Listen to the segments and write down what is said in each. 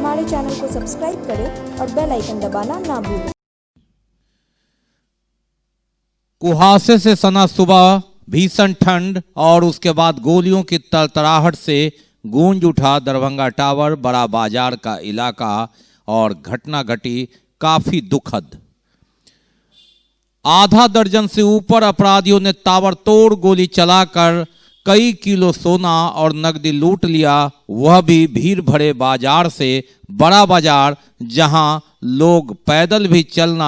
हमारे चैनल को सब्सक्राइब करें और बेल आइकन दबाना ना भूलें। कुहासे से सना सुबह, भीषण ठंड और उसके बाद गोलियों की तड़तड़ाहट से गूंज उठा दरभंगा टावर, बड़ा बाजार का इलाका और घटना घटी काफी दुखद। आधा दर्जन से ऊपर अपराधियों ने ताबड़तोड़ गोली चलाकर कई किलो सोना और नकदी लूट लिया, वह भी भीड़ भरे बाजार से। बड़ा बाजार जहां लोग पैदल भी चलना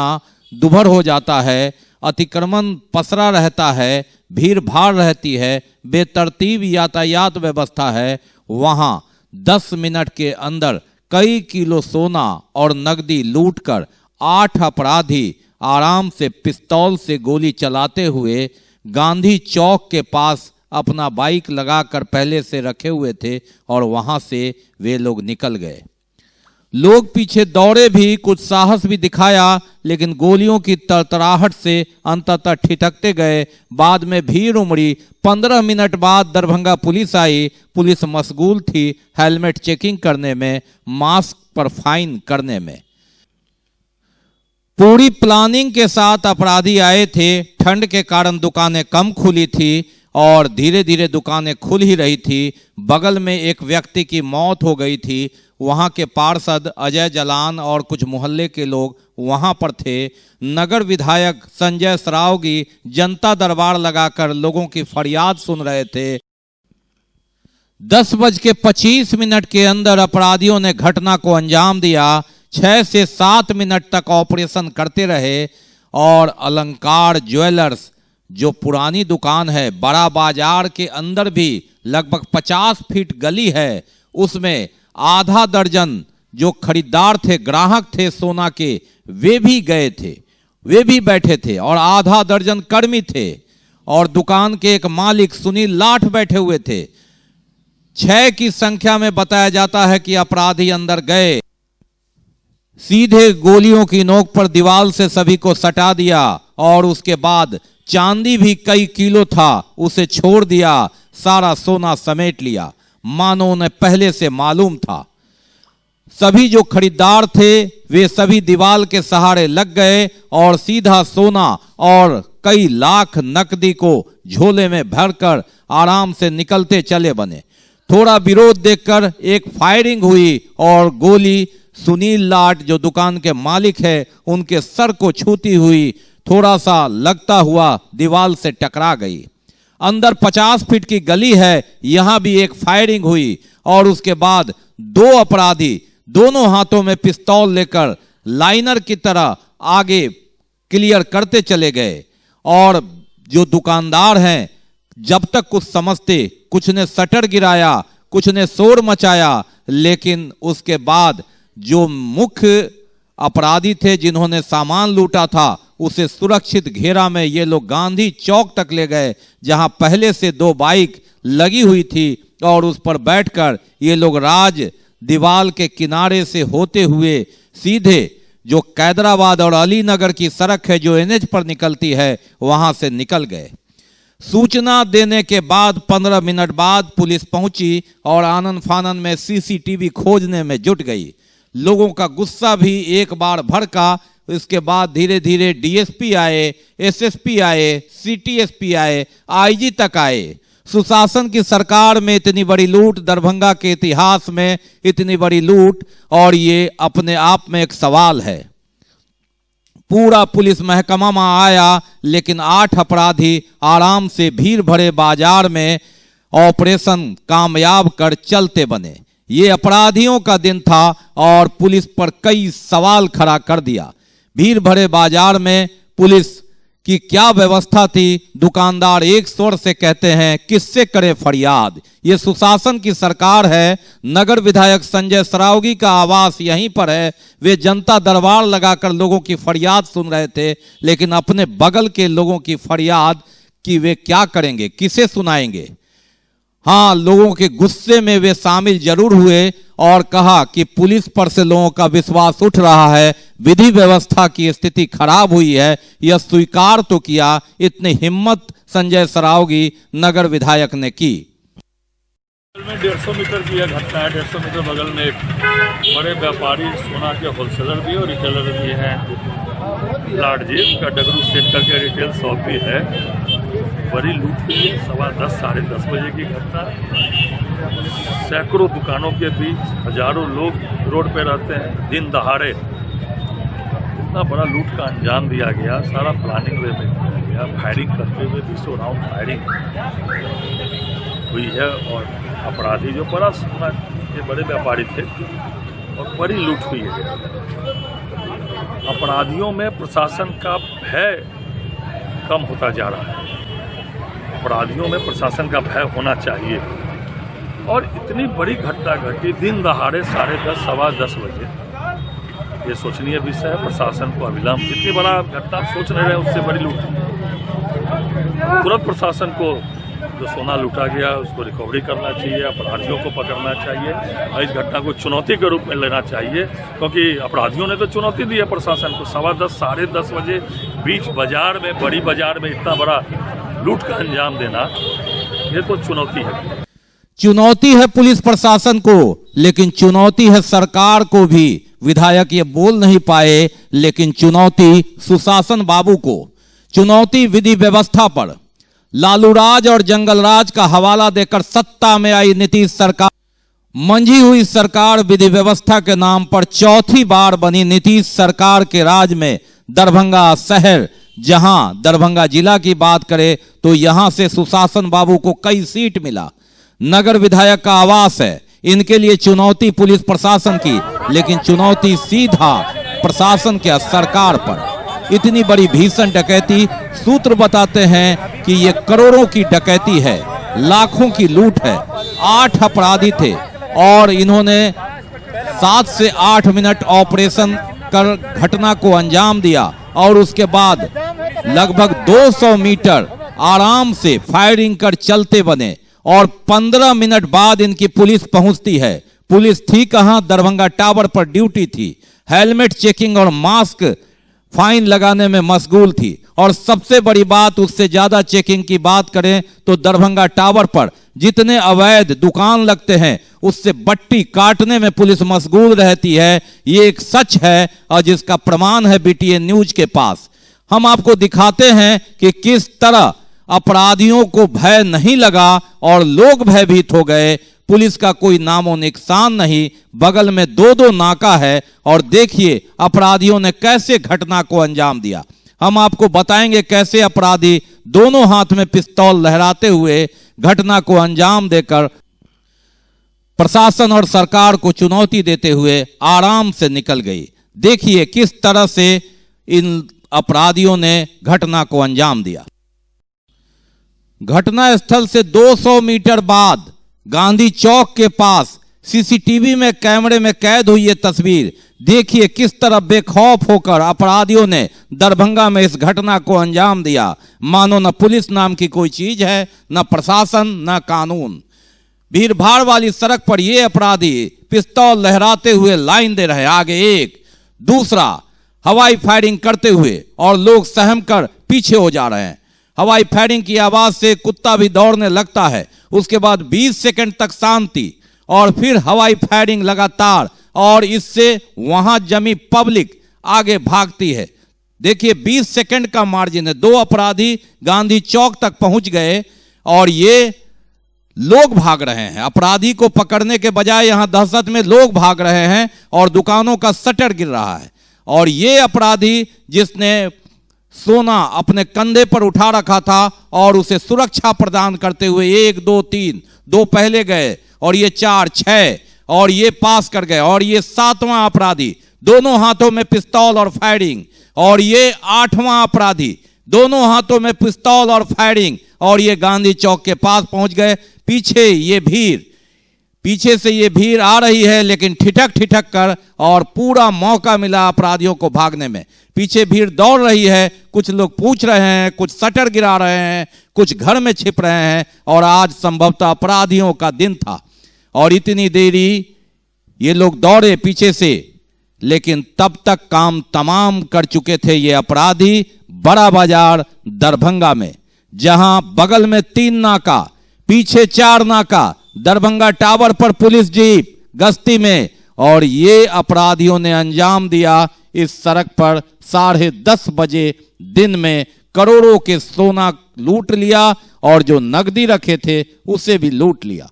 दुभर हो जाता है, अतिक्रमण पसरा रहता है, भीड़ भाड़ रहती है, बेतरतीब यातायात व्यवस्था है, वहां 10 मिनट के अंदर कई किलो सोना और नकदी लूटकर 8 अपराधी आराम से पिस्तौल से गोली चलाते हुए गांधी चौक के पास अपना बाइक लगाकर पहले से रखे हुए थे और वहां से वे लोग निकल गए। लोग पीछे दौड़े भी, कुछ साहस भी दिखाया, लेकिन गोलियों की तड़तड़ाहट से अंततः ठिठकते गए। बाद में भीड़ उमड़ी। 15 मिनट बाद दरभंगा पुलिस आई। पुलिस मशगूल थी हेलमेट चेकिंग करने में, मास्क पर फाइन करने में। पूरी प्लानिंग के साथ अपराधी आए थे। ठंड के कारण दुकानें कम खुली थी और धीरे धीरे दुकानें खुल ही रही थी। बगल में एक व्यक्ति की मौत हो गई थी। वहां के पार्षद अजय जलान और कुछ मोहल्ले के लोग वहां पर थे। नगर विधायक संजय सरावगी जनता दरबार लगाकर लोगों की फरियाद सुन रहे थे। 10:25 के अंदर अपराधियों ने घटना को अंजाम दिया। 6 से 7 मिनट तक ऑपरेशन करते रहे और अलंकार ज्वेलर्स, जो पुरानी दुकान है, बड़ा बाजार के अंदर भी लगभग 50 फीट गली है, उसमें आधा दर्जन जो खरीदार थे, ग्राहक थे सोना के, वे भी गए थे, वे भी बैठे थे और आधा दर्जन कर्मी थे और दुकान के एक मालिक सुनील लाठ बैठे हुए थे। 6 की संख्या में बताया जाता है कि अपराधी अंदर गए, सीधे गोलियों की नोक पर दीवार से सभी को सटा दिया और उसके बाद चांदी भी कई किलो था, उसे छोड़ दिया, सारा सोना समेट लिया, मानो उन्हें पहले से मालूम था। सभी जो खरीदार थे वे सभी दीवार के सहारे लग गए और सीधा सोना और कई लाख नकदी को झोले में भरकर आराम से निकलते चले बने। थोड़ा विरोध देखकर एक फायरिंग हुई और गोली सुनील लाट, जो दुकान के मालिक है, उनके सर को छूती हुई थोड़ा सा लगता हुआ दीवार से टकरा गई। अंदर 50 फीट की गली है, यहां भी एक फायरिंग हुई और उसके बाद 2 अपराधी दोनों हाथों में पिस्तौल लेकर लाइनर की तरह आगे क्लियर करते चले गए। और जो दुकानदार हैं, जब तक कुछ समझते, कुछ ने शटर गिराया, कुछ ने शोर मचाया, लेकिन उसके बाद जो मुख्य अपराधी थे जिन्होंने सामान लूटा था, उसे सुरक्षित घेरा में ये लोग गांधी चौक तक ले गए, जहां पहले से 2 बाइक लगी हुई थी और उस पर बैठकर ये लोग राज दीवाल के किनारे से होते हुए सीधे जो कैदराबाद और अलीनगर की सड़क है जो NH पर निकलती है, वहां से निकल गए। सूचना देने के बाद 15 मिनट बाद पुलिस पहुंची और आनन फानन में CCTV खोजने में जुट गई। लोगों का गुस्सा भी एक बार भड़का। इसके बाद धीरे धीरे DSP आए, SSP आए, CTSP आए, IG तक आए। सुशासन की सरकार में इतनी बड़ी लूट, दरभंगा के इतिहास में इतनी बड़ी लूट, और ये अपने आप में एक सवाल है। पूरा पुलिस महकमा आया, लेकिन 8 अपराधी आराम से भीड़ भरे बाजार में ऑपरेशन कामयाब कर चलते बने। ये अपराधियों का दिन था और पुलिस पर कई सवाल खड़ा कर दिया। भीड़ भरे बाजार में पुलिस की क्या व्यवस्था थी? दुकानदार एक स्वर से कहते हैं, किससे करे फरियाद? ये सुशासन की सरकार है। नगर विधायक संजय सरावगी का आवास यहीं पर है। वे जनता दरबार लगाकर लोगों की फरियाद सुन रहे थे, लेकिन अपने बगल के लोगों की फरियाद की वे क्या करेंगे, किसे सुनाएंगे? हाँ, लोगों के गुस्से में वे शामिल जरूर हुए और कहा कि पुलिस पर से लोगों का विश्वास उठ रहा है, विधि व्यवस्था की स्थिति खराब हुई है, यह स्वीकार तो किया। इतनी हिम्मत संजय सरावगी नगर विधायक ने की। बगल में 150 मीटर की यह घटना है। 150 मीटर बगल में एक बड़े व्यापारी सोना के होलसेलर भी और रिटेलर भी हैं, लाट जी का डगरू सेट करके रिटेल शॉप भी है। बड़ी लूट हुई है। 10:15 साढ़े 10 बजे की घटना। सैकड़ों दुकानों के बीच हजारों लोग रोड पे रहते हैं। दिन दहाड़े इतना बड़ा लूट का अंजाम दिया गया। सारा प्लानिंग वे में किया गया। फायरिंग करते हुए 20 राउंड फायरिंग हुई है और अपराधी जो बड़ा सोना के बड़े व्यापारी थे और बड़ी लूट हुई है। अपराधियों में प्रशासन का भय कम होता जा रहा है। अपराधियों में प्रशासन का भय होना चाहिए। और इतनी बड़ी घटना घटी दिन दहाड़े 10:30 10:15 बजे, ये सोचनीय विषय है। प्रशासन को अविलंब, इतनी बड़ा घटना सोच नहीं रहे, उससे बड़ी लूट। तुरंत प्रशासन को जो सोना लूटा गया उसको रिकवरी करना चाहिए, अपराधियों को पकड़ना चाहिए और इस घटना को चुनौती के रूप में लेना चाहिए, क्योंकि अपराधियों ने तो चुनौती दी है प्रशासन को। 10:15 साढ़े 10 बजे बीच बाजार में, बड़ी बाजार में इतना बड़ा लूट का अंजाम देना, ये तो चुनौती है। चुनौती है पुलिस प्रशासन को, लेकिन चुनौती है सरकार को भी। विधायक ये बोल नहीं पाए, लेकिन चुनौती सुशासन बाबू को, चुनौती विधि व्यवस्था पर। लालू राज और जंगल राज का हवाला देकर सत्ता में आई नीतीश सरकार, मंझी हुई सरकार विधि व्यवस्था के नाम पर चौथी बार बनी नीतीश सरकार के राज में दरभंगा शहर, जहां दरभंगा जिला की बात करें तो यहां से सुशासन बाबू को कई सीट मिला। नगर विधायक का आवास है। इनके लिए चुनौती पुलिस प्रशासन की, लेकिन चुनौती सीधा प्रशासन के सरकार पर। इतनी बड़ी भीषण डकैती, सूत्र बताते हैं कि ये करोड़ों की डकैती है, लाखों की लूट है। 8 अपराधी थे और इन्होंने 7 से 8 मिनट ऑपरेशन कर घटना को अंजाम दिया और उसके बाद लगभग 200 मीटर आराम से फायरिंग कर चलते बने और 15 मिनट बाद इनकी पुलिस पहुंचती है। पुलिस थी कहां? दरभंगा टावर पर ड्यूटी थी। हेलमेट चेकिंग और मास्क फाइन लगाने में मशगूल थी। और सबसे बड़ी बात, उससे ज्यादा चेकिंग की बात करें तो दरभंगा टावर पर जितने अवैध दुकान लगते हैं उससे बट्टी काटने में पुलिस मशगूल रहती है। ये एक सच है और जिसका प्रमाण है BTN न्यूज के पास। हम आपको दिखाते हैं कि किस तरह अपराधियों को भय नहीं लगा और लोग भयभीत हो गए। पुलिस का कोई नामो निशान नहीं, बगल में 2-2 नाका है और देखिए अपराधियों ने कैसे घटना को अंजाम दिया। हम आपको बताएंगे कैसे अपराधी दोनों हाथ में पिस्तौल लहराते हुए घटना को अंजाम देकर प्रशासन और सरकार को चुनौती देते हुए आराम से निकल गई। देखिए किस तरह से इन अपराधियों ने घटना को अंजाम दिया। घटना स्थल से 200 मीटर बाद गांधी चौक के पास सीसीटीवी में कैमरे में कैद हुई ये तस्वीर। देखिए किस तरह बेखौफ होकर अपराधियों ने दरभंगा में इस घटना को अंजाम दिया। मानो न पुलिस नाम की कोई चीज है, न प्रशासन, न कानून। भीड़ भाड़ वाली सड़क पर ये अपराधी पिस्तौल लहराते हुए लाइन दे रहे, आगे एक, दूसरा हवाई फायरिंग करते हुए और लोग सहम कर पीछे हो जा रहे हैं। हवाई फायरिंग की आवाज से कुत्ता भी दौड़ने लगता है। उसके बाद 20 सेकंड तक शांति और फिर हवाई फायरिंग लगातार, और इससे वहां जमी पब्लिक आगे भागती है। देखिए 20 सेकंड का मार्जिन है। 2 अपराधी गांधी चौक तक पहुंच गए और ये लोग भाग रहे हैं। अपराधी को पकड़ने के बजाय यहां दहशत में लोग भाग रहे हैं और दुकानों का शटर गिर रहा है। और ये अपराधी जिसने सोना अपने कंधे पर उठा रखा था और उसे सुरक्षा प्रदान करते हुए 1 2 3, 2 पहले गए और ये 4 6 और ये पास कर गए, और ये 7वां अपराधी दोनों हाथों में पिस्तौल और फायरिंग, और ये 8वां अपराधी दोनों हाथों में पिस्तौल और फायरिंग, और ये गांधी चौक के पास पहुंच गए। पीछे ये भीड़, पीछे से ये भीड़ आ रही है लेकिन ठिठक ठिठक कर, और पूरा मौका मिला अपराधियों को भागने में। पीछे भीड़ दौड़ रही है, कुछ लोग पूछ रहे हैं, कुछ शटर गिरा रहे हैं, कुछ घर में छिप रहे हैं। और आज संभवतः अपराधियों का दिन था और इतनी देरी ये लोग दौड़े पीछे से, लेकिन तब तक काम तमाम कर चुके थे ये अपराधी बड़ा बाजार दरभंगा में, जहां बगल में 3 नाका, पीछे 4 नाका, दरभंगा टावर पर पुलिस जीप गश्ती में, और ये अपराधियों ने अंजाम दिया इस सड़क पर 10:30 बजे दिन में। करोड़ों के सोना लूट लिया और जो नकदी रखे थे उसे भी लूट लिया।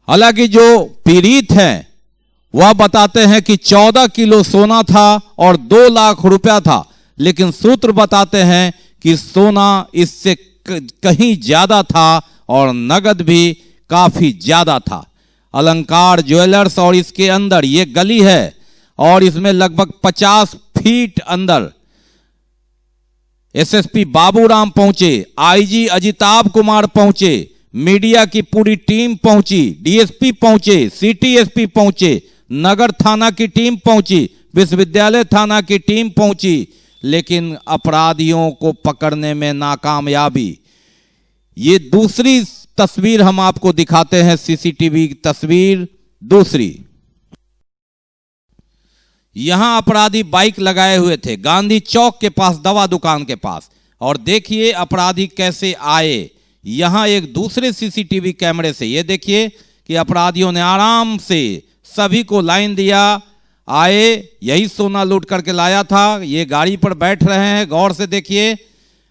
हालांकि जो पीड़ित हैं वह बताते हैं कि 14 किलो सोना था और 2 लाख रुपया था, लेकिन सूत्र बताते हैं कि सोना इससे कहीं ज्यादा था और नगद भी काफी ज्यादा था। अलंकार ज्वेलर्स और इसके अंदर ये गली है और इसमें लगभग 50 फीट अंदर एसएसपी बाबूराम पहुंचे, आईजी अजिताभ कुमार पहुंचे, मीडिया की पूरी टीम पहुंची, डीएसपी पहुंचे, सिटी एसपी पहुंचे, नगर थाना की टीम पहुंची, विश्वविद्यालय थाना की टीम पहुंची, लेकिन अपराधियों को पकड़ने में नाकामयाबी। ये दूसरी तस्वीर हम आपको दिखाते हैं, सीसीटीवी की तस्वीर दूसरी। यहां अपराधी बाइक लगाए हुए थे गांधी चौक के पास, दवा दुकान के पास, और देखिए अपराधी कैसे आए। यहां एक दूसरे सीसीटीवी कैमरे से ये देखिए कि अपराधियों ने आराम से सभी को लाइन दिया, आए, यही सोना लूट करके लाया था, ये गाड़ी पर बैठ रहे हैं, गौर से देखिए,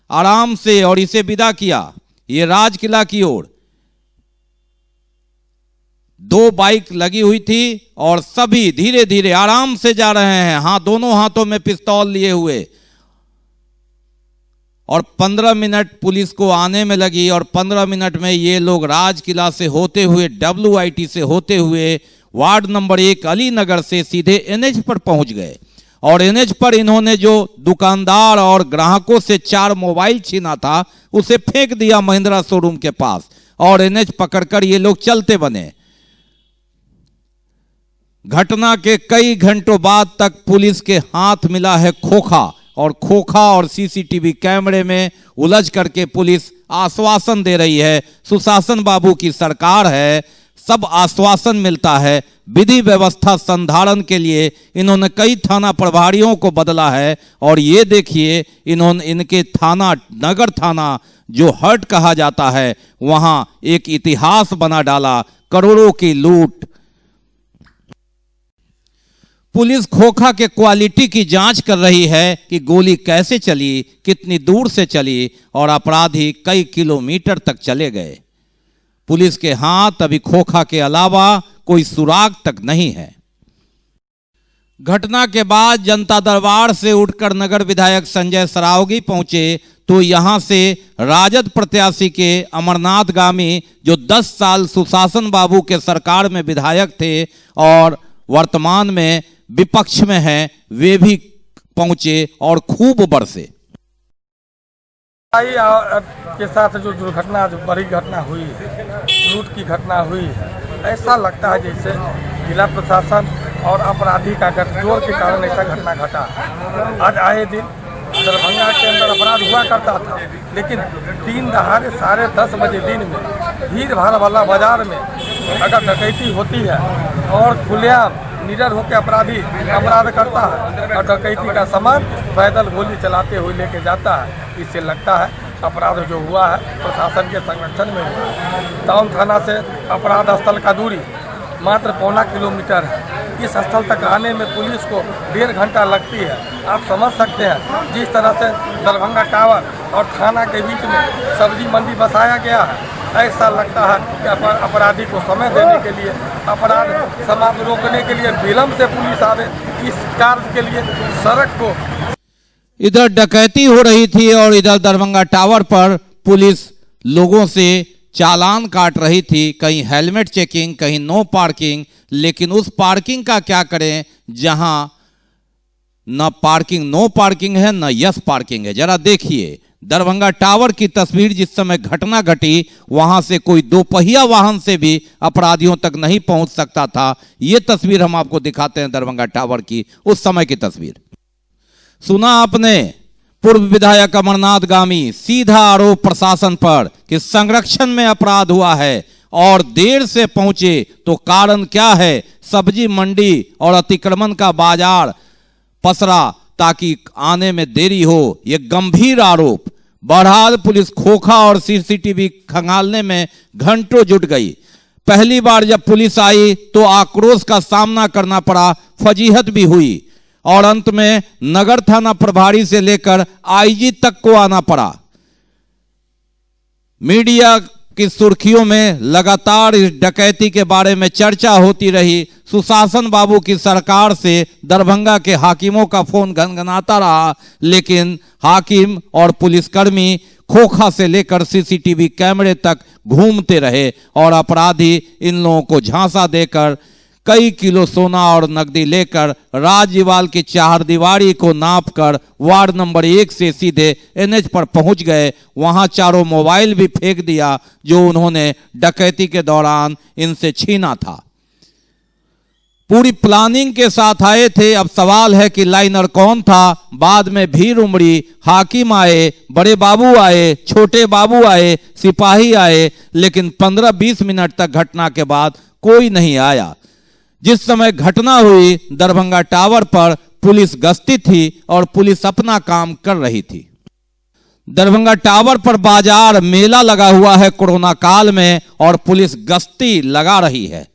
आराम से, और इसे विदा किया ये राज किला की ओर। 2 बाइक लगी हुई थी और सभी धीरे धीरे आराम से जा रहे हैं, दोनों हाथों में पिस्तौल लिए हुए। और 15 मिनट पुलिस को आने में लगी और 15 मिनट में ये लोग राज किला से होते हुए, WIT से होते हुए, वार्ड नंबर 1 अलीनगर से सीधे NH पर पहुंच गए। और NH पर इन्होंने जो दुकानदार और ग्राहकों से 4 मोबाइल छीना था उसे फेंक दिया महिंद्रा शोरूम के पास, और NH पकड़कर ये लोग चलते बने। घटना के कई घंटों बाद तक पुलिस के हाथ मिला है खोखा, और खोखा और सीसीटीवी कैमरे में उलझ करके पुलिस आश्वासन दे रही है। सुशासन बाबू की सरकार है, सब आश्वासन मिलता है। विधि व्यवस्था संधारण के लिए इन्होंने कई थाना प्रभारियों को बदला है, और ये देखिए इनके थाना, नगर थाना जो हट कहा जाता है, वहां एक इतिहास बना डाला, करोड़ों की लूट। पुलिस खोखा के क्वालिटी की जांच कर रही है कि गोली कैसे चली, कितनी दूर से चली, और अपराधी कई किलोमीटर तक चले गए। पुलिस के हाथ अभी खोखा के अलावा कोई सुराग तक नहीं है। घटना के बाद जनता दरबार से उठकर नगर विधायक संजय सरावगी पहुंचे, तो यहां से राजद प्रत्याशी के अमरनाथ गामी, जो 10 साल सुशासन बाबू के सरकार में विधायक थे और वर्तमान में विपक्ष में हैं, वे भी पहुंचे और खूब बरसे। के साथ जो दुर्घटना, जो बड़ी घटना हुई है, लूट की घटना हुई है, ऐसा लगता है जैसे जिला प्रशासन और अपराधी का गठजोड़ के कारण ऐसा घटना घटा। आज आए दिन दरभंगा के अंदर अपराध हुआ करता था, लेकिन दिन दहाड़े 10:30 बजे दिन में भीड़ भाड़ वाला बाजार में अगर डकैती होती है और खुलेआम निडर होकर अपराधी अपराध करता है और डकैती का सामान पैदल गोली चलाते हुए लेके जाता है, इससे लगता है अपराध जो हुआ है प्रशासन के संरक्षण में हुआ है। टाउन थाना से अपराध स्थल का दूरी मात्र 1.25 किलोमीटर है। इस स्थल तक आने में पुलिस को 1.5 घंटा लगती है। आप समझ सकते हैं जिस तरह से दरभंगा टावर और थाना के बीच में सब्जी मंडी बसाया गया है, ऐसा लगता है कि अपराधी को समय देने के लिए, अपराध समाप्त रोकने के लिए विलम्ब से पुलिस आवे इस कार्य के लिए सड़क को। इधर डकैती हो रही थी और इधर दरभंगा टावर पर पुलिस लोगों से चालान काट रही थी, कहीं हेलमेट चेकिंग, कहीं नो पार्किंग। लेकिन उस पार्किंग का क्या करें जहां न पार्किंग, नो पार्किंग है, न यस पार्किंग है। जरा देखिए दरभंगा टावर की तस्वीर, जिस समय घटना घटी वहां से कोई 2 पहिया वाहन से भी अपराधियों तक नहीं पहुंच सकता था। यह तस्वीर हम आपको दिखाते हैं दरभंगा टावर की उस समय की तस्वीर। सुना आपने पूर्व विधायक अमरनाथ गामी, सीधा आरोप प्रशासन पर कि संरक्षण में अपराध हुआ है और देर से पहुंचे तो कारण क्या है, सब्जी मंडी और अतिक्रमण का बाजार पसरा ताकि आने में देरी हो। यह गंभीर आरोप बहरहाल पुलिस खोखा और सीसीटीवी खंगालने में घंटों जुट गई। पहली बार जब पुलिस आई तो आक्रोश का सामना करना पड़ा, फजीहत भी हुई और अंत में नगर थाना प्रभारी से लेकर आईजी तक को आना पड़ा। मीडिया की सुर्खियों में लगातार इस डकैती के बारे में चर्चा होती रही। सुशासन बाबू की सरकार से दरभंगा के हाकिमों का फोन गनगनाता रहा, लेकिन हाकिम और पुलिसकर्मी खोखा से लेकर सीसीटीवी कैमरे तक घूमते रहे और अपराधी इन लोगों को झांसा देकर कई किलो सोना और नकदी लेकर राजजीवाल की चारदीवारी को नापकर वार्ड नंबर 1 से सीधे एनएच पर पहुंच गए। वहां चारों मोबाइल भी फेंक दिया जो उन्होंने डकैती के दौरान इनसे छीना था। पूरी प्लानिंग के साथ आए थे। अब सवाल है कि लाइनर कौन था। बाद में भीड़ उमड़ी, हाकिम आए, बड़े बाबू आए, छोटे बाबू आए, सिपाही आए, लेकिन 15-20 मिनट तक घटना के बाद कोई नहीं आया। जिस समय घटना हुई दरभंगा टावर पर पुलिस गश्ती थी और पुलिस अपना काम कर रही थी। दरभंगा टावर पर बाजार मेला लगा हुआ है कोरोना काल में और पुलिस गश्ती लगा रही है।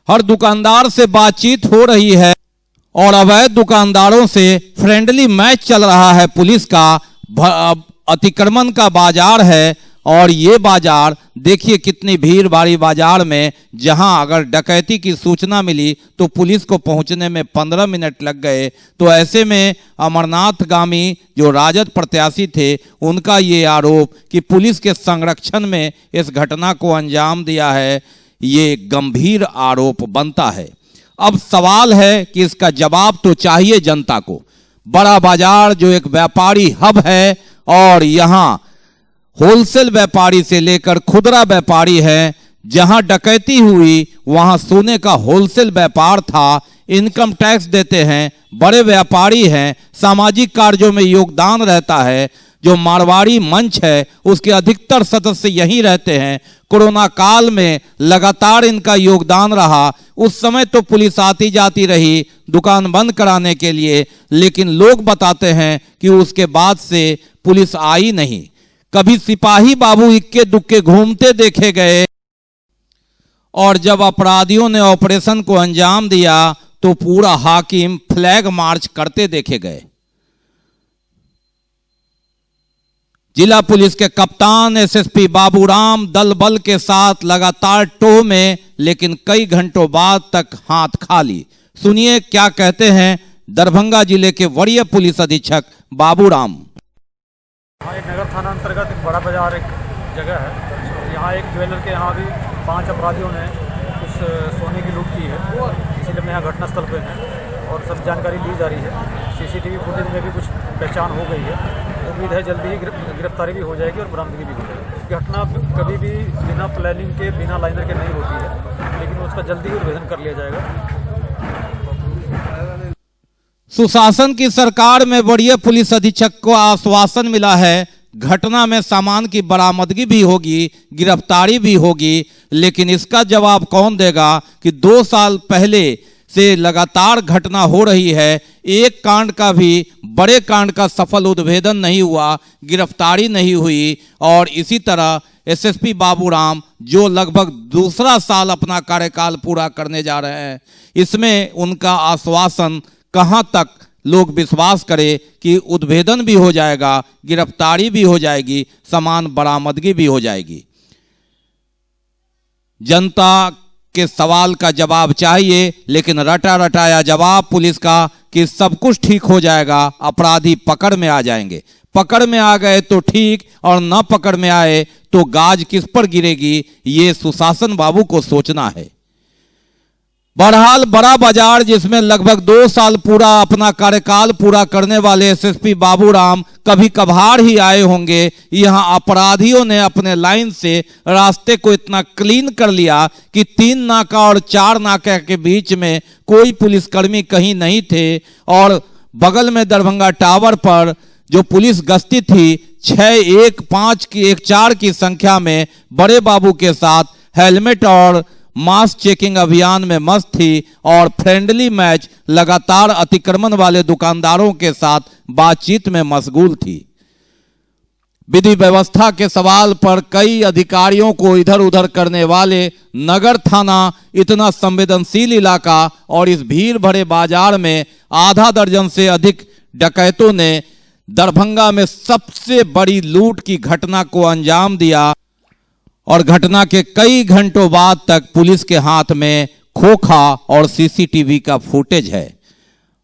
हर दुकानदार से बातचीत हो रही है और अवैध दुकानदारों से फ्रेंडली मैच चल रहा है पुलिस का। अतिक्रमण का बाजार है और ये बाजार देखिए कितनी भीड़ भारी बाजार में, जहां अगर डकैती की सूचना मिली तो पुलिस को पहुंचने में 15 मिनट लग गए। तो ऐसे में अमरनाथ गामी जो राजद प्रत्याशी थे उनका ये आरोप कि पुलिस के संरक्षण में इस घटना को अंजाम दिया है, ये गंभीर आरोप बनता है। अब सवाल है कि इसका जवाब तो चाहिए जनता को। बड़ा बाजार जो एक व्यापारी हब है और यहाँ होलसेल व्यापारी से लेकर खुदरा व्यापारी है। जहां डकैती हुई वहां सोने का होलसेल व्यापार था, इनकम टैक्स देते हैं, बड़े व्यापारी हैं, सामाजिक कार्यों में योगदान रहता है। जो मारवाड़ी मंच है उसके अधिकतर सदस्य यहीं रहते हैं। कोरोना काल में लगातार इनका योगदान रहा। उस समय तो पुलिस आती जाती रही दुकान बंद कराने के लिए, लेकिन लोग बताते हैं कि उसके बाद से पुलिस आई नहीं। कभी सिपाही बाबू इक्के दुक्के घूमते देखे गए और जब अपराधियों ने ऑपरेशन को अंजाम दिया तो पूरा हाकिम फ्लैग मार्च करते देखे गए। जिला पुलिस के कप्तान एसएसपी बाबूराम दल बल के साथ लगातार टोह में, लेकिन कई घंटों बाद तक हाथ खाली। सुनिए क्या कहते हैं दरभंगा जिले के वरीय पुलिस अधीक्षक बाबूराम। यहाँ एक नगर थाना अंतर्गत एक बड़ा बाजार एक जगह है। यहाँ एक ज्वेलर के यहाँ भी 5 अपराधियों ने कुछ सोने की लूट की है, इसीलिए मैं यहाँ घटनास्थल पे हैं और सब जानकारी ली जा रही है। सीसीटीवी फुटेज में भी कुछ पहचान हो गई है। उम्मीद है जल्दी ही गिरफ्तारी भी हो जाएगी और बरामदगी भी हो जाएगी। घटना कभी भी बिना प्लानिंग के, बिना लाइनर के नहीं होती है, लेकिन उसका जल्दी ही उद्भेदन कर लिया जाएगा। सुशासन की सरकार में वरीय पुलिस अधीक्षक को आश्वासन मिला है घटना में सामान की बरामदगी भी होगी, गिरफ्तारी भी होगी, लेकिन इसका जवाब कौन देगा कि 2 साल पहले से लगातार घटना हो रही है। एक कांड का भी, बड़े कांड का सफल उद्भेदन नहीं हुआ, गिरफ्तारी नहीं हुई। और इसी तरह एसएसपी बाबूराम जो लगभग दूसरा साल अपना कार्यकाल पूरा करने जा रहे हैं, इसमें उनका आश्वासन कहां तक लोग विश्वास करें कि उद्भेदन भी हो जाएगा, गिरफ्तारी भी हो जाएगी, सामान बरामदगी भी हो जाएगी। जनता के सवाल का जवाब चाहिए, लेकिन रटा रटाया जवाब पुलिस का कि सब कुछ ठीक हो जाएगा, अपराधी पकड़ में आ जाएंगे। पकड़ में आ गए तो ठीक, और न पकड़ में आए तो गाज किस पर गिरेगी, ये सुशासन बाबू को सोचना है। बहरहाल बड़ा बाजार जिसमें लगभग 2 साल पूरा अपना कार्यकाल पूरा करने वाले एसएसपी बाबूराम कभी कभार ही आए होंगे। यहां अपराधियों ने अपने लाइन से रास्ते को इतना क्लीन कर लिया कि 3 नाका और 4 नाका के बीच में कोई पुलिसकर्मी कहीं नहीं थे। और बगल में दरभंगा टावर पर जो पुलिस गश्ती थी 6-1-5-1-4 की संख्या में बड़े बाबू के साथ हेलमेट और मास चेकिंग अभियान में मस्त थी और फ्रेंडली मैच लगातार अतिक्रमण वाले दुकानदारों के साथ बातचीत में मशगूल थी। विधि व्यवस्था के सवाल पर कई अधिकारियों को इधर उधर करने वाले नगर थाना इतना संवेदनशील इलाका और इस भीड़ भरे बाजार में आधा दर्जन से अधिक डकैतों ने दरभंगा में सबसे बड़ी लूट की घटना को अंजाम दिया और घटना के कई घंटों बाद तक पुलिस के हाथ में खोखा और सीसीटीवी का फुटेज है।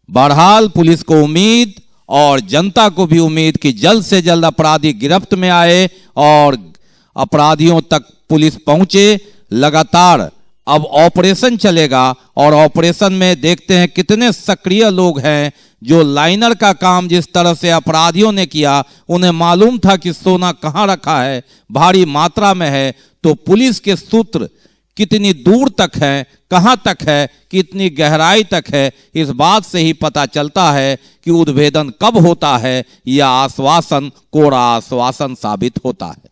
बहरहाल पुलिस को उम्मीद और जनता को भी उम्मीद कि जल्द से जल्द अपराधी गिरफ्त में आए और अपराधियों तक पुलिस पहुंचे। लगातार अब ऑपरेशन चलेगा और ऑपरेशन में देखते हैं कितने सक्रिय लोग हैं। जो लाइनर का काम जिस तरह से अपराधियों ने किया, उन्हें मालूम था कि सोना कहां रखा है, भारी मात्रा में है, तो पुलिस के सूत्र कितनी दूर तक है, कहां तक है, कितनी गहराई तक है, इस बात से ही पता चलता है कि उद्भेदन कब होता है या आश्वासन कोरा आश्वासन साबित होता है।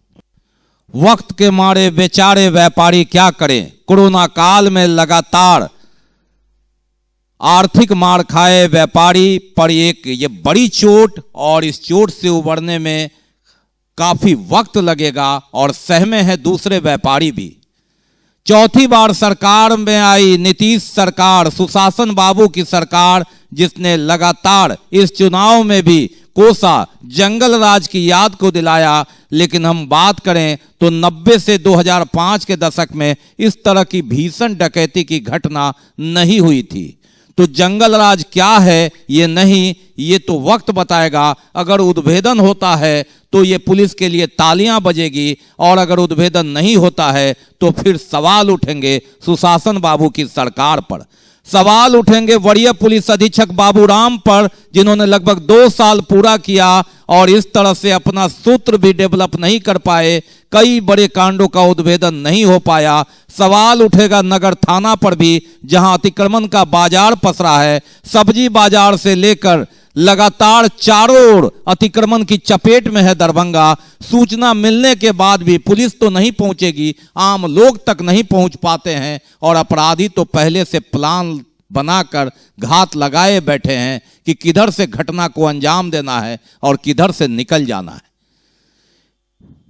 वक्त के मारे बेचारे व्यापारी क्या करें। कोरोना काल में लगातार आर्थिक मार खाए व्यापारी पर एक ये बड़ी चोट, और इस चोट से उबरने में काफी वक्त लगेगा और सहमे हैं दूसरे व्यापारी भी। चौथी बार सरकार में आई नीतीश सरकार, सुशासन बाबू की सरकार, जिसने लगातार इस चुनाव में भी कोसा जंगल राज की याद को दिलाया। लेकिन हम बात करें तो 90 से 2005 के दशक में इस तरह की भीषण डकैती की घटना नहीं हुई थी। तो जंगल राज क्या है ये नहीं, ये तो वक्त बताएगा। अगर उद्भेदन होता है तो ये पुलिस के लिए तालियां बजेगी, और अगर उद्भेदन नहीं होता है तो फिर सवाल उठेंगे सुशासन बाबू की सरकार पर, सवाल उठेंगे वरीय पुलिस अधीक्षक बाबूराम पर, जिन्होंने लगभग 2 साल पूरा किया और इस तरह से अपना सूत्र भी डेवलप नहीं कर पाए, कई बड़े कांडों का उद्भेदन नहीं हो पाया। सवाल उठेगा नगर थाना पर भी, जहां अतिक्रमण का बाजार पसरा है। सब्जी बाजार से लेकर लगातार चारों ओर अतिक्रमण की चपेट में है दरभंगा। सूचना मिलने के बाद भी पुलिस तो नहीं पहुंचेगी, आम लोग तक नहीं पहुंच पाते हैं, और अपराधी तो पहले से प्लान बनाकर घात लगाए बैठे हैं कि किधर से घटना को अंजाम देना है और किधर से निकल जाना है।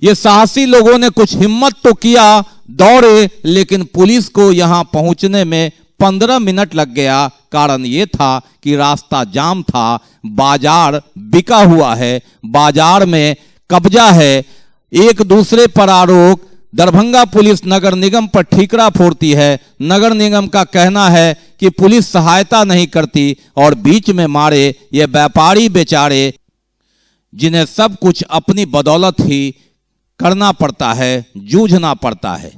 ये साहसी लोगों ने कुछ हिम्मत तो किया, दौड़े, लेकिन पुलिस को यहां पहुंचने में 15 मिनट लग गया। कारण ये था कि रास्ता जाम था, बाजार बिका हुआ है, बाजार में कब्जा है, एक दूसरे पर आरोप। दरभंगा पुलिस नगर निगम पर ठीकरा फोड़ती है। नगर निगम का कहना है कि पुलिस सहायता नहीं करती, और बीच में मारे ये व्यापारी बेचारे, जिन्हें सब कुछ अपनी बदौलत ही करना पड़ता है, जूझना पड़ता है।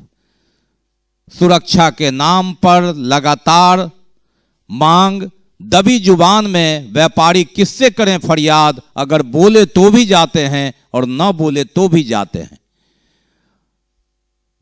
सुरक्षा के नाम पर लगातार मांग, दबी जुबान में व्यापारी किससे करें फरियाद, अगर बोले तो भी जाते हैं और न बोले तो भी जाते हैं।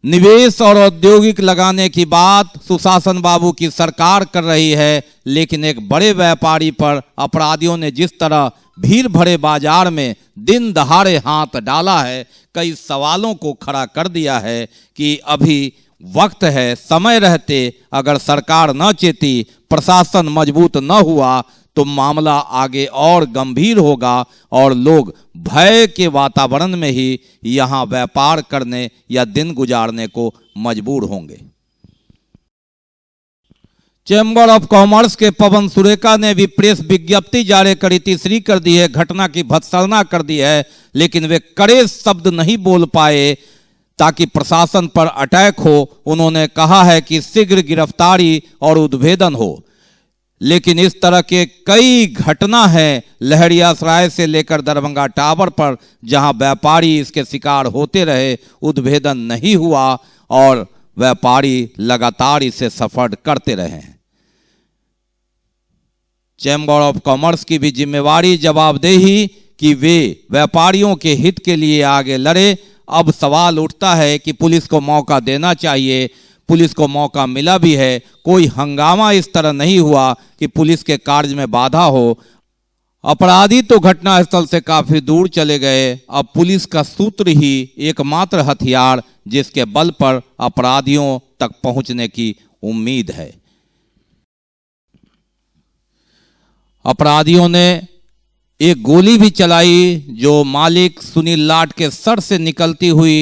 निवेश और औद्योगिक लगाने की बात सुशासन बाबू की सरकार कर रही है, लेकिन एक बड़े व्यापारी पर अपराधियों ने जिस तरह भीड़ भरे बाजार में दिन दहाड़े हाथ डाला है, कई सवालों को खड़ा कर दिया है कि अभी वक्त है, समय रहते अगर सरकार न चेती, प्रशासन मजबूत न हुआ तो मामला आगे और गंभीर होगा और लोग भय के वातावरण में ही यहां व्यापार करने या दिन गुजारने को मजबूर होंगे। चैम्बर ऑफ कॉमर्स के पवन सुरेका ने भी प्रेस विज्ञप्ति जारी करी, तीसरी कर दी है, घटना की भत्सना कर दी है, लेकिन वे कड़े शब्द नहीं बोल पाए ताकि प्रशासन पर अटैक हो। उन्होंने कहा है कि शीघ्र गिरफ्तारी और उद्भेदन हो, लेकिन इस तरह के कई घटना हैं लहरियासराय से लेकर दरभंगा टावर पर, जहां व्यापारी इसके शिकार होते रहे, उद्भेदन नहीं हुआ और व्यापारी लगातार इसे सफर करते रहे हैं। चैम्बर ऑफ कॉमर्स की भी जिम्मेवारी, जवाबदेही कि वे व्यापारियों के हित के लिए आगे लड़े। अब सवाल उठता है कि पुलिस को मौका देना चाहिए, पुलिस को मौका मिला भी है, कोई हंगामा इस तरह नहीं हुआ कि पुलिस के कार्य में बाधा हो। अपराधी तो घटनास्थल से काफी दूर चले गए, अब पुलिस का सूत्र ही एकमात्र हथियार जिसके बल पर अपराधियों तक पहुंचने की उम्मीद है। अपराधियों ने एक गोली भी चलाई जो मालिक सुनील लाट के सर से निकलती हुई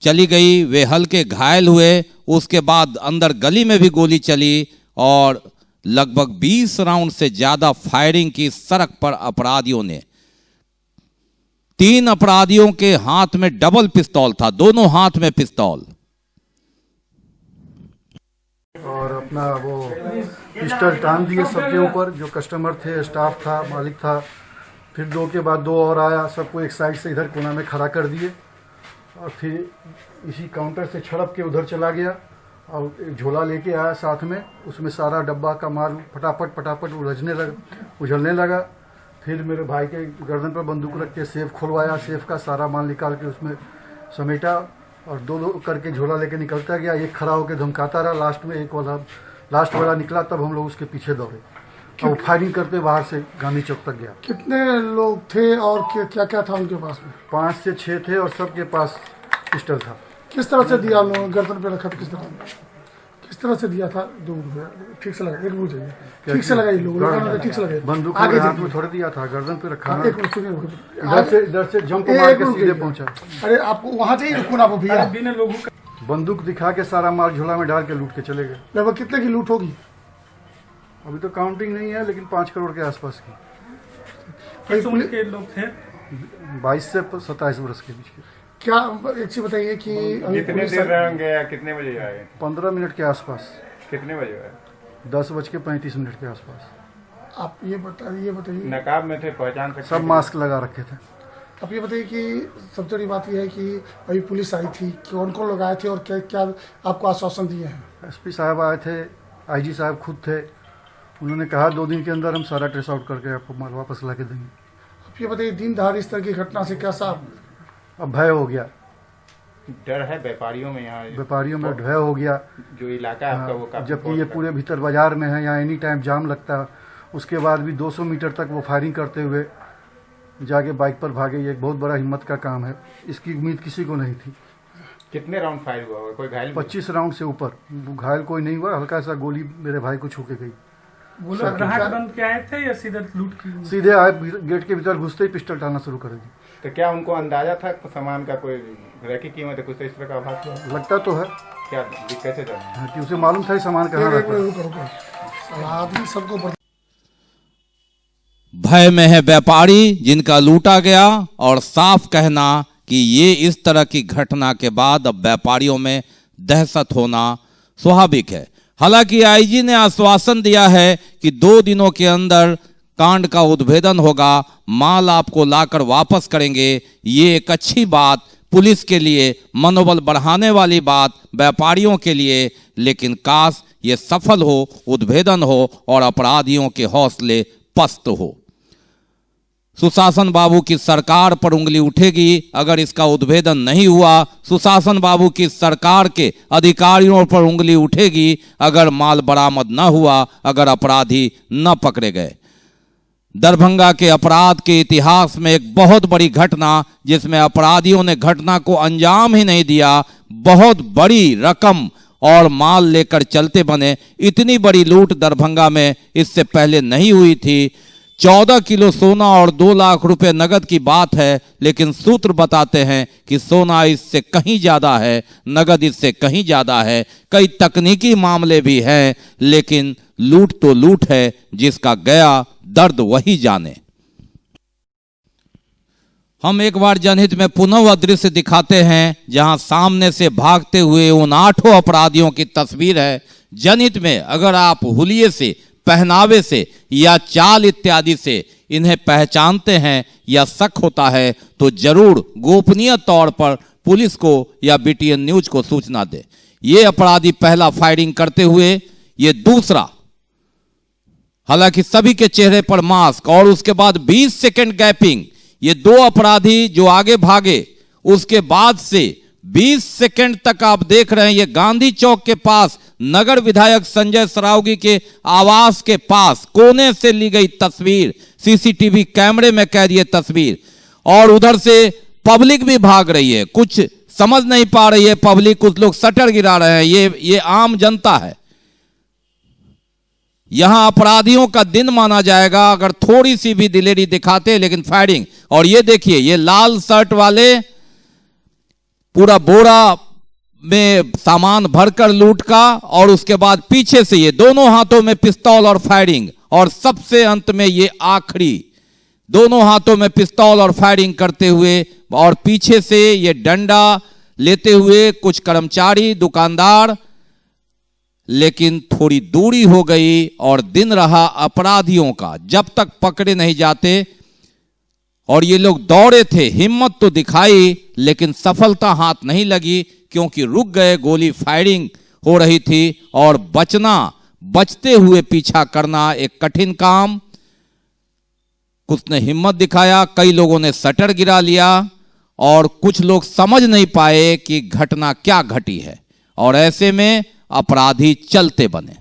चली गई। वे हल्के घायल हुए। उसके बाद अंदर गली में भी गोली चली और लगभग 20 राउंड से ज्यादा फायरिंग की सड़क पर अपराधियों ने। 3 अपराधियों के हाथ में डबल पिस्तौल था, दोनों हाथ में पिस्तौल। और अपना वो पिस्टल टांग दिए सबके ऊपर, जो कस्टमर थे, स्टाफ था, मालिक था। फिर 2 के बाद 2 और आया, सबको एक साइड से इधर कोना में खड़ा कर दिए और फिर इसी काउंटर से छड़प के उधर चला गया और एक झोला लेके आया साथ में, उसमें सारा डब्बा का माल फटाफट उछलने लगा। फिर मेरे भाई के गर्दन पर बंदूक रख के सेफ खुलवाया, सेफ का सारा माल निकाल के उसमें समेटा और 2 करके झोला लेके निकलता गया। एक खड़ा होकर धमकाता रहा, लास्ट वाला निकला, तब हम लोग उसके पीछे दौड़े और फायरिंग करते बाहर से गांधी चौक तक गया। कितने लोग थे और क्या क्या था उनके पास में? 5 से 6 थे और सबके पास पिस्टल था। किस तरह से दिया लोगों गर्दन पे रखा था? किस तरह से दिया था? ठीक से लगा, एक मिनट चाहिए, ठीक से लगा, लोग ठीक से लगा। बंदूक आगे हाथ में थोड़े दिया था, गर्दन पे रखा। इधर से जंप मार के सीधे पहुंचा। अरे आपको वहाँ चाहिए, रुको ना भैया। बंदूक दिखा के सारा माल झोला में डाल के लूट के चले गए। लगभग कितने की लूट होगी? अभी तो काउंटिंग नहीं है, लेकिन 5 करोड़ के आसपास की। किस उम्र के लोग थे? 22 से 27 वर्ष के बीच के। क्या एक चीज बताइए कि कितने देर रहेंगे या कितने बजे आए? 15 मिनट के आसपास। कितने बजे आए? 10:35 के आसपास। आप ये बताइए नकाब में थे, पहचान सकते? सब मास्क लगा रखे थे। अब ये बताइए कि सबसे बड़ी बात यह है कि अभी पुलिस आई थी, कौन कौन लोग आए थे और क्या क्या आपको आश्वासन दिए हैं? SP साहब आए थे, IG साहब खुद थे। उन्होंने कहा 2 दिन के अंदर हम सारा ट्रेस आउट करके आपको माल वापस ला के देंगे। अब ये बताइए, दिन दहाड़े इस तरह की घटना से कैसा अब भय हो गया? डर है व्यापारियों में? यहाँ व्यापारियों में भय हो गया। जो इलाका है आपका वो काफी, जबकि ये पूरे भीतर बाजार में है, यहाँ एनी टाइम जाम लगता है। उसके बाद भी 200 मीटर तक वो फायरिंग करते हुए जाके बाइक पर भागे। ये एक बहुत बड़ा हिम्मत का काम है, इसकी उम्मीद किसी को नहीं थी। कितने राउंड फायर हुआ होगा? कोई घायल? 25 राउंड से ऊपर। घायल कोई नहीं हुआ, हल्का सा गोली मेरे भाई को छू के गई। ग्राहक बंद के आए थे या सीधे लूट की? सीधे आए, गेट के भीतर घुसते ही पिस्टल टालना शुरू कर दी। तो क्या उनको अंदाजा था सामान का कोई रैकी कीमत है, कुछ इस तरह का आभास हुआ? लगता तो है। क्या कैसे जाना कि उसे मालूम था सामान कहाँ रहता है। सबको भय में है व्यापारी जिनका लूटा गया और साफ कहना कि ये इस तरह की घटना के बाद अब व्यापारियों में दहशत होना स्वाभाविक है। हालांकि IG ने आश्वासन दिया है कि 2 दिनों के अंदर कांड का उद्भेदन होगा, माल आपको लाकर वापस करेंगे। ये एक अच्छी बात, पुलिस के लिए मनोबल बढ़ाने वाली बात व्यापारियों के लिए, लेकिन काश ये सफल हो, उद्भेदन हो और अपराधियों के हौसले पस्त हो। सुशासन बाबू की सरकार पर उंगली उठेगी अगर इसका उद्भेदन नहीं हुआ। सुशासन बाबू की सरकार के अधिकारियों पर उंगली उठेगी अगर माल बरामद न हुआ, अगर अपराधी न पकड़े गए। दरभंगा के अपराध के इतिहास में एक बहुत बड़ी घटना, जिसमें अपराधियों ने घटना को अंजाम ही नहीं दिया, बहुत बड़ी रकम और माल लेकर चलते बने। इतनी बड़ी लूट दरभंगा में इससे पहले नहीं हुई थी। 14 किलो सोना और 2 लाख रुपए नगद की बात है, लेकिन सूत्र बताते हैं कि सोना इससे कहीं ज्यादा है, नगद इससे कहीं ज्यादा है। कई तकनीकी मामले भी हैं, लेकिन लूट तो लूट है, जिसका गया दर्द वही जाने। हम एक बार जनहित में पुनः वह दृश्य दिखाते हैं जहां सामने से भागते हुए उन 8 अपराधियों की तस्वीर है। जनहित में अगर आप हुलिये से, पहनावे से या चाल इत्यादि से इन्हें पहचानते हैं या शक होता है तो जरूर गोपनीय तौर पर पुलिस को या BTN न्यूज को सूचना दें। ये अपराधी पहला फायरिंग करते हुए, ये दूसरा, हालांकि सभी के चेहरे पर मास्क, और उसके बाद 20 सेकंड गैपिंग। ये 2 अपराधी जो आगे भागे, उसके बाद से 20 सेकंड तक आप देख रहे हैं ये गांधी चौक के पास नगर विधायक संजय सरावगी के आवास के पास कोने से ली गई तस्वीर, CCTV कैमरे में कैद ये तस्वीर। और उधर से पब्लिक भी भाग रही है, कुछ समझ नहीं पा रही है पब्लिक, कुछ लोग शटर गिरा रहे हैं, ये आम जनता है। यहां अपराधियों का दिन माना जाएगा अगर थोड़ी सी भी दिलेरी दिखाते, लेकिन फायरिंग। और ये देखिए, ये लाल शर्ट वाले पूरा बोरा में सामान भरकर लूट का, और उसके बाद पीछे से ये दोनों हाथों में पिस्तौल और फायरिंग, और सबसे अंत में ये आखिरी दोनों हाथों में पिस्तौल और फायरिंग करते हुए, और पीछे से ये डंडा लेते हुए कुछ कर्मचारी, दुकानदार। लेकिन थोड़ी दूरी हो गई और दिन रहा अपराधियों का, जब तक पकड़े नहीं जाते। और ये लोग दौड़े थे, हिम्मत तो दिखाई, लेकिन सफलता हाथ नहीं लगी, क्योंकि रुक गए। गोली फायरिंग हो रही थी और बचते हुए पीछा करना एक कठिन काम। कुछ ने हिम्मत दिखाया, कई लोगों ने शटर गिरा लिया, और कुछ लोग समझ नहीं पाए कि घटना क्या घटी है, और ऐसे में अपराधी चलते बने।